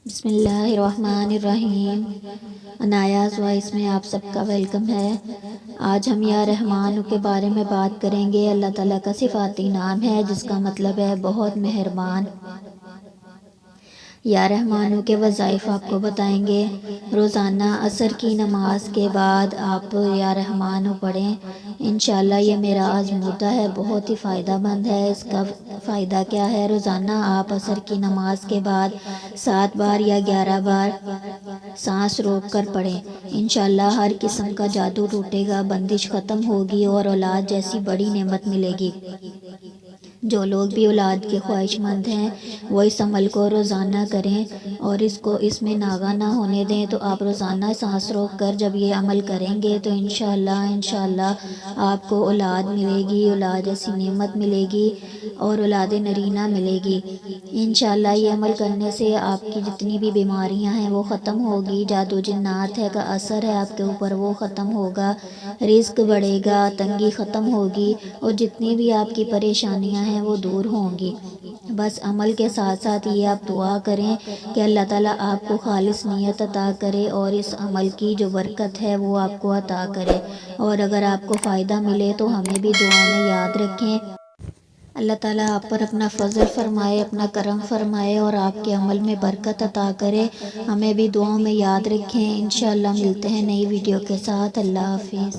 بسم اللہ الرحمن الرحیم۔ انایاز وائس میں آپ سب کا ویلکم ہے۔ آج ہم یا رحمان کے بارے میں بات کریں گے۔ اللہ تعالیٰ کا صفاتی نام ہے جس کا مطلب ہے بہت مہربان۔ یا رحمانوں کے وظائف آپ کو بتائیں گے۔ روزانہ عصر کی نماز کے بعد آپ یا رحمانوں پڑھیں۔ انشاءاللہ یہ میرا آزمودہ ہے، بہت ہی فائدہ مند ہے۔ اس کا فائدہ کیا ہے؟ روزانہ آپ عصر کی نماز کے بعد 7 بار یا 11 بار سانس روک کر پڑھیں۔ انشاءاللہ ہر قسم کا جادو ٹوٹے گا، بندش ختم ہوگی اور اولاد جیسی بڑی نعمت ملے گی۔ جو لوگ بھی اولاد کے خواہش مند ہیں وہ اس عمل کو روزانہ کریں اور اس میں ناغہ نہ ہونے دیں۔ تو آپ روزانہ سانس روک کر جب یہ عمل کریں گے تو انشاءاللہ آپ کو اولاد ملے گی، اولاد جیسی نعمت ملے گی اور اولاد نرینہ ملے گی۔ انشاءاللہ یہ عمل کرنے سے آپ کی جتنی بھی بیماریاں ہیں وہ ختم ہوگی، جادو جنات کا اثر ہے آپ کے اوپر وہ ختم ہوگا، رزق بڑھے گا، تنگی ختم ہوگی اور جتنی بھی آپ کی پریشانیاں ہیں وہ دور ہوں گی۔ بس عمل کے ساتھ ساتھ یہ آپ دعا کریں کہ اللہ تعالیٰ آپ کو خالص نیت عطا کرے اور اس عمل کی جو برکت ہے وہ آپ کو عطا کرے۔ اور اگر آپ کو فائدہ ملے تو ہمیں بھی دعا میں یاد رکھیں۔ اللہ تعالیٰ آپ پر اپنا فضل فرمائے، اپنا کرم فرمائے اور آپ کے عمل میں برکت عطا کرے۔ ہمیں بھی دعاؤں میں یاد رکھیں۔ انشاءاللہ ملتے ہیں نئی ویڈیو کے ساتھ۔ اللہ حافظ۔